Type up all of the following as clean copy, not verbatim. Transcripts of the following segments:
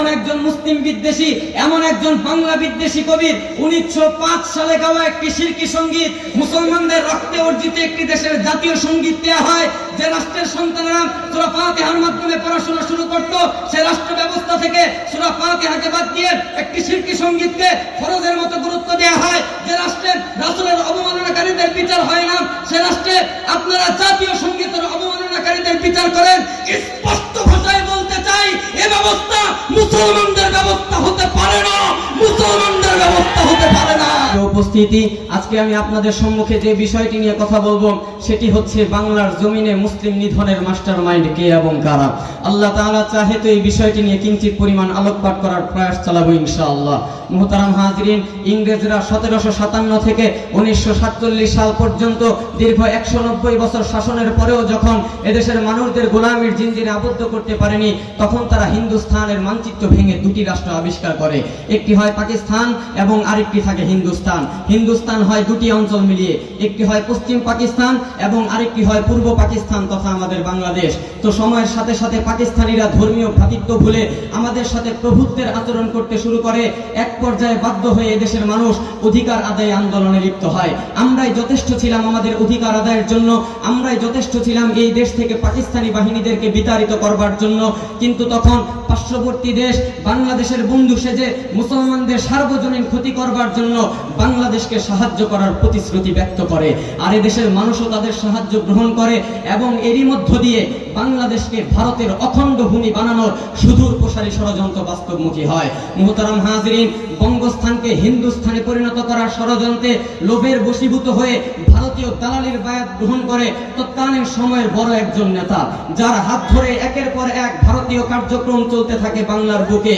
এমন একজন মুসলিম বিদ্বেষী, এমন একজন বাংলা বিদ্বেষী কবির 1905 সালে গাওয়া একটি শিরকি সঙ্গীত, মুসলমানদের রক্তে অর্জিত একটি দেশের জাতীয় সঙ্গীত দেওয়া হয়। যে রাষ্ট্রের সন্তানেরা সূরা ফাতিহার মাধ্যমে পড়াশোনা শুরু করত, সে রাষ্ট্র ব্যবস্থা থেকে সূরা ফাতিহাকে বাদ দিয়ে একটি শিরকি সঙ্গীতকে ফরজের মতো গুরুত্ব দেওয়া হয়। যে রাষ্ট্রের রাসূলের অবমাননাকারীদের বিচার হয় না, সে রাষ্ট্রে আপনারা জাতীয় সঙ্গীতের অবমাননাকারীদের বিচার করেন। স্পষ্ট ভাষায় বলতে চাই, এ ব্যবস্থা মুসলমানদের ব্যবস্থা হতে পারে না, মুসলমানদের ব্যবস্থা হতে পারে না। উপস্থিতি, আজকে আমি আপনাদের সম্মুখে যে বিষয়টি নিয়ে কথা বলবো সেটি হচ্ছে বাংলার জমিনে মুসলিম নিধনের মাস্টারমাইন্ড কে এবং কারা। আল্লাহ তাআলা চাহে তো এই বিষয়টি নিয়ে কিঞ্চিত পরিমাণ আলোকপাত করার প্রয়াস চালাবো ইনশাআল্লাহ। মুহতারাম হাজিরিন, ইংরেজরা 1757 থেকে 1947 সাল পর্যন্ত দীর্ঘ 190 বছর শাসনের পরেও যখন এদেশের মানুষদের গোলামির জিঞ্জিরে আবদ্ধ করতে পারেনি, তখন তারা হিন্দুস্তানের মানচিত্র ভেঙে দুটি রাষ্ট্র আবিষ্কার করে। একটি হয় পাকিস্তান এবং আরেকটি থাকে হিন্দুস্তান। হিন্দুস্তান হয় দুটি অঞ্চল মিলিয়ে, একটি হয় পশ্চিম পাকিস্তান এবং আরেকটি হয় পূর্ব পাকিস্তান তথা আমাদের বাংলাদেশ। তো সময়ের সাথে সাথে পাকিস্তানিরা ধর্মীয় ভ্রাতৃত্ব ভুলে আমাদের সাথে প্রভুত্বের আচরণ করতে শুরু করে। এক পর্যায়ে বাধ্য হয়ে এদেশের মানুষ অধিকার আদায় আন্দোলনে লিপ্ত হয়। আমরাই যথেষ্ট ছিলাম আমাদের অধিকার আদায়ের জন্য, আমরাই যথেষ্ট ছিলাম এই দেশ থেকে পাকিস্তানি বাহিনীদেরকে বিতাড়িত করবার জন্য। কিন্তু তখন পার্শ্ববর্তী দেশ বাংলাদেশের বন্ধু সেজে মুসলমানদের সার্বজনীন ক্ষতি করবার জন্য বাংলাদেশকে সাহায্য করার প্রতিশ্রুতি ব্যক্ত করে, আর এদেশের মানুষও তাদের সাহায্য গ্রহণ করে এবং এরই মধ্য দিয়ে বাংলাদেশকে ভারতের অখণ্ড ভূমি বানানোর সুদূর প্রসারী ষড়যন্ত্র বাস্তবমুখী হয়। মুহতারাম হাজিরিন, বঙ্গস্থানকে হিন্দুস্থানে পরিণত করার ষড়যন্ত্রে লোভের বশীভূত হয়ে ভারতীয় দালালির বায়াত গ্রহণ করে তৎকালীন সময়ের বড় একজন নেতা, যার হাত ধরে একের পর এক ভারতীয় কার্যক্রম চলতে থাকে বাংলার বুকে।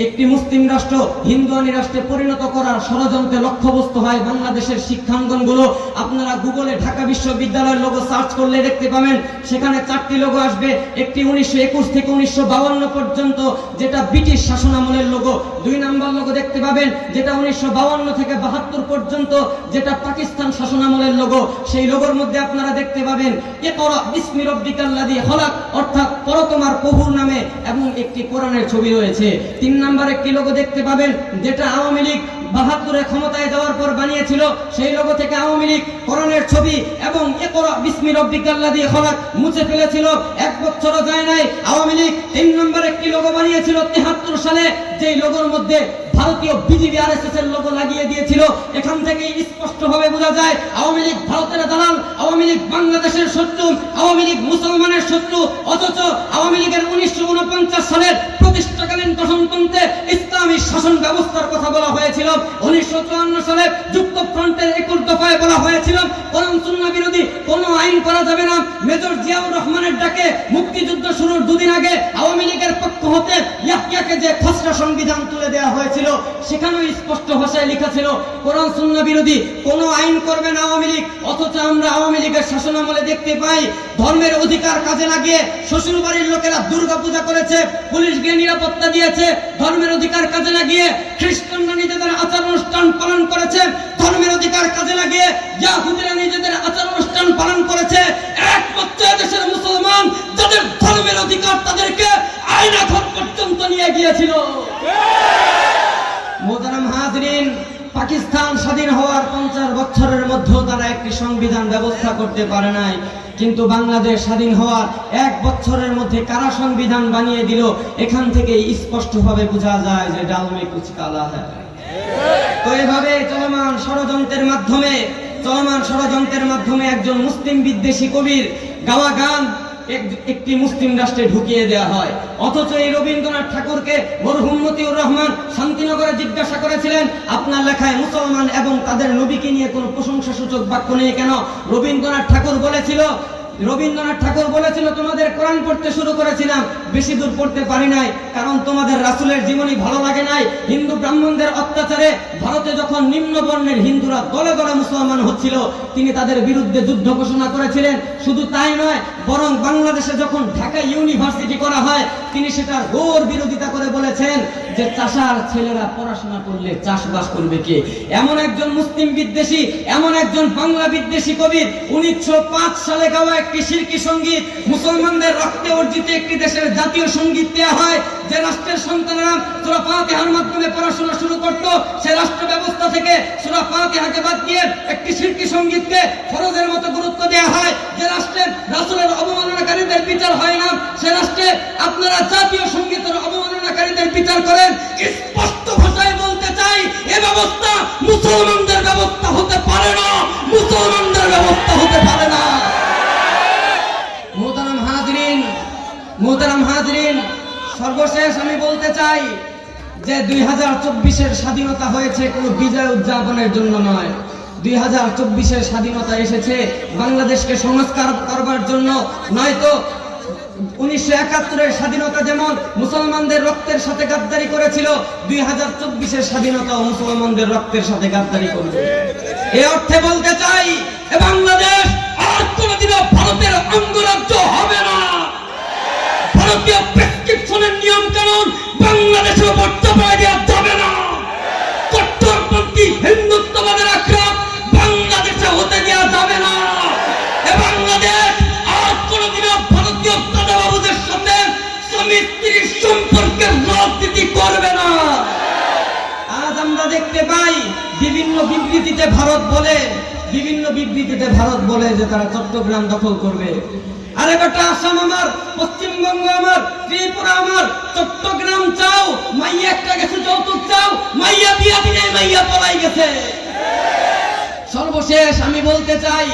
একটি মুসলিম রাষ্ট্র হিন্দুয়ানি রাষ্ট্রে পরিণত করার ষড়যন্ত্রে লক্ষ্যবস্তু হয় বাংলাদেশের শিক্ষাঙ্গনগুলো। আপনারা গুগলে ঢাকা বিশ্ববিদ্যালয়ের লোগো সার্চ করলে দেখতে পাবেন, সেখানে 4টি লোগো আসবে। একটি 1921 থেকে 1952 পর্যন্ত, যেটা ব্রিটিশ শাসনামলের লোগো। 2 নাম্বার লোগো দেখতে পাবেন, যেটা 1952 থেকে 72 পর্যন্ত, যেটা পাকিস্তান শাসনামলের লোগো। সেই লোগোর মধ্যে আপনারা দেখতে পাবেন ইকরা বিসমি রাব্বিকাল্লাযী খলাক, অর্থাৎ পড়ো তোমার প্রভুর নামে, এবং একটি কোরআনের ছবি রয়েছে। 3 নাম্বার একটি লোগো দেখতে পাবেন, যেটা আওয়ামী লীগ 72-এ ক্ষমতায় যাওয়ার পর বানিয়েছিল। সেই লোগো থেকে আওয়ামী লীগ কোরআনের ছবি এবং ইকরা বিসমি রাব্বিকাল্লাযী খলাক মুছে ফেলেছিল। 1 বছরও যায় নাই, আওয়ামী লীগ 3 নম্বর একটি লোগো বানিয়েছিল 73 সালে, যেই লোগোর মধ্যে ভারতীয় বিজেপি আরএসএস এর লোগো লাগিয়ে দিয়েছিল। এখান থেকে স্পষ্টভাবে বোঝা যায় আওয়ামী লীগ ভারতের দালাল, আওয়ামী লীগ বাংলাদেশের শত্রু, আওয়ামী লীগ মুসলমানের শত্রু। অথচ আওয়ামী লীগের 1949 সালের প্রতিষ্ঠাকালীন গঠনতন্ত্রে ইসলামী শাসন ব্যবস্থার কথা বলা হয়েছিল। 1954 সালে যুক্তফ্রন্টের 21 দফায় বলা হয়েছিল কোরআন সুন্নাহ বিরোধী কোনো আইন করা যাবে না। মেজর জিয়াউর রহমানের ডাকে মুক্তিযুদ্ধ শুরুর 2 দিন আগে আওয়ামী লীগের পক্ষ হতে ইয়াহিয়াকে যে খসড়া সংবিধান তুলে দেওয়া হয়েছিল, সেখানেও স্পষ্ট ভাষায় লেখা ছিল কোরআন সুন্নাহ বিরোধী কোনো আইন করবে না আওয়ামী লীগ। অথচ আমরা আওয়ামী লীগের শাসনামলে দেখতে পাই ধর্মের অধিকার কাজে লাগিয়ে শ্বশুর বাড়ির লোকেরা দুর্গা পূজা করেছে, পুলিশ গিয়ে নিরাপত্তা দিয়েছে। ধর্মের অধিকার কাজে লাগিয়ে খ্রিস্টানরা নিজেদের আচার অনুষ্ঠান পালন করেছে, ধর্মের অধিকার কাজে লাগিয়ে ইহুদিরা নিজেদের আচার অনুষ্ঠান পালন করেছে। একমাত্র দেশের মুসলমান যাদের ধর্মের অধিকার, তাদেরকে আইনা ঘর পর্যন্ত নিয়ে গিয়েছিল। মুহতারাম হাজিরিন, পাকিস্তান স্বাধীন হওয়ার 50 বছরের মধ্যেও তারা একটি সংবিধান ব্যবস্থা করতে পারে নাই। কিন্তু বাংলাদেশ স্বাধীন হওয়ার 1 বছরের মধ্যে কারা সংবিধান বানিয়ে দিল, এখান থেকে স্পষ্টভাবে বোঝা যায় যে ডাল মে কুছ কালা হ্যায়। তো এভাবে চলমান ষড়যন্ত্রের মাধ্যমে একজন মুসলিম বিদ্বেষী কবির গাওয়া গান একটি মুসলিম রাষ্ট্রে ঢুকিয়ে দেওয়া হয়। অথচ এই রবীন্দ্রনাথ ঠাকুরকে মরহুম মতিউর রহমান শান্তিনগরে জিজ্ঞাসা করেছিলেন, আপনার লেখায় মুসলমান এবং তাদের নবীকে নিয়ে কোনো প্রশংসাসূচক বাক্য নেই কেন? রবীন্দ্রনাথ ঠাকুর বলেছিল তোমাদের কোরআন পড়তে শুরু করেছিলাম, বেশি দূর পড়তে পারি নাই, কারণ তোমাদের রাসূলের জীবনী ভালো লাগে নাই। হিন্দু ব্রাহ্মণদের অত্যাচারে ভারতে যখন নিম্ন বর্ণের হিন্দুরা দলে দলে মুসলমান হচ্ছিল, তিনি তাদের বিরুদ্ধে যুদ্ধ ঘোষণা করেছিলেন। শুধু তাই নয়, বরং বাংলাদেশে যখন ঢাকা ইউনিভার্সিটি করা হয়, তিনি সেটার ঘোর বিরোধিতা করে বলেছেন যে চাষার ছেলেরা পড়াশোনা করলে চাষবাস করবে কে? এমন একজন মুসলিম বিদ্বেষী, এমন একজন বাংলা বিদ্বেষী কবির 1905 সালে গাওয়া একটি শিরকি সঙ্গীত, মুসলমানদের রক্তে অর্জিত একটি দেশের জাতীয় সঙ্গীত দেওয়া হয়। যে রাষ্ট্রের সন্তানরা সূরা ফাতিহার মাধ্যমে পড়াশোনা শুরু করত, সেই রাষ্ট্র ব্যবস্থা থেকে সূরা ফাতিহাকে বাদ দিয়ে একটি শিরকি সঙ্গীতকে ফরজের মতো গুরুত্ব দেওয়া হয়। যে রাষ্ট্রে রাসূলের অবমাননাকারীদের বিচার হয় না, সে রাষ্ট্রে আপনারা জাতীয় সঙ্গীতের অবমাননাকারীদের বিচার করেন। স্পষ্ট ভাষায় বলতে চাই, এ ব্যবস্থা মুসলমানদের ব্যবস্থা হতে পারে না, মুসলমানদের ব্যবস্থা হতে পারে না। মোহতারাম হাজরিন, সর্বশেষ আমি বলতে চাই যে 2024-এর স্বাধীনতা হয়েছে কোনো বিজয় উদযাপনের জন্য নয়। 2024-এর স্বাধীনতা এসেছে বাংলাদেশকে সংস্কার করবার জন্য। নয়তো 1971-এর স্বাধীনতা যেমন মুসলমানদের রক্তের সাথে গাদ্দারি করেছিল, 2024-এর স্বাধীনতাও মুসলমানদের রক্তের সাথে গাদ্দারি করবে। এই অর্থে বলতে চাই, এ বাংলাদেশ আর কোনোদিনও ভারতের অঙ্গরাজ্য হবে না। ভারতীয় প্রেসক্রিপশনের নিয়ম কানুন বাংলাদেশের উপর চাপাই দেওয়া যাবে না। কট্টরপন্থী হিন্দুত্ববাদের আক্রমণ বাংলাদেশে হতে দেওয়া যাবে না। এ বাংলাদেশ আর কোনোদিনও ভারতীয় দাদাবাবুদের সাথে স্বামী স্ত্রীর সম্পর্কের রাজনীতি করবে না। আজ আমরা দেখতে পাই বিভিন্ন বিবৃতিতে ভারত বলে যে তারা চট্টগ্রাম দখল করবে। আরে বেটা, আসাম আমার, পশ্চিমবঙ্গ আমার, ত্রিপুরা আমার, চট্টগ্রাম চাও, মাইয়া একটা গেছে যৌতুক চাও, মাইয়া বিয়া দিনে মাইয়া পলাই গেছে। সর্বশেষ আমি বলতে চাই,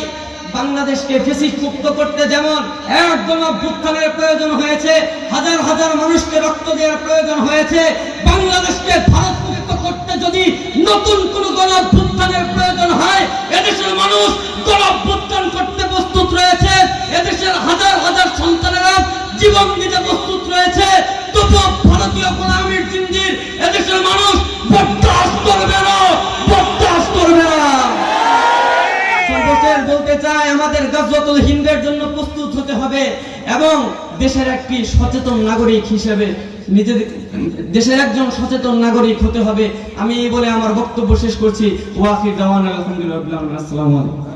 বাংলাদেশকে ফ্যাসিস্ট মুক্ত করতে যেমন এক গণঅভ্যুত্থানের প্রয়োজন হয়েছে, হাজার হাজার মানুষকে রক্ত দেওয়ার প্রয়োজন হয়েছে, বাংলাদেশকে ভারত মুক্ত করতে যদি নতুন কোন গণঅভ্যুত্থানের প্রয়োজন হয়, এদেশের মানুষ গণঅভ্যুত্থান করতে প্রস্তুত রয়েছে। এদেশের হাজার হাজার সন্তানেরা জীবন দিতে প্রস্তুত রয়েছে। তবুও ভারতীয় গোলামীর জিঞ্জির এদেশের মানুষ বরদাস্ত করবে না, বরদাস্ত করবে না। সর্বশেষ বলতে চাই, আমাদের গাজওয়াতুল হিন্দের জন্য প্রস্তুত হতে হবে এবং দেশের একটি সচেতন নাগরিক হিসেবে দেশের একজন সচেতন নাগরিক হতে হবে। আমি এই বলে আমার বক্তব্য শেষ করছি। ওয়াখির দাওয়ানা আলহামদুলিল্লাহ। আসসালামু আলাইকুম।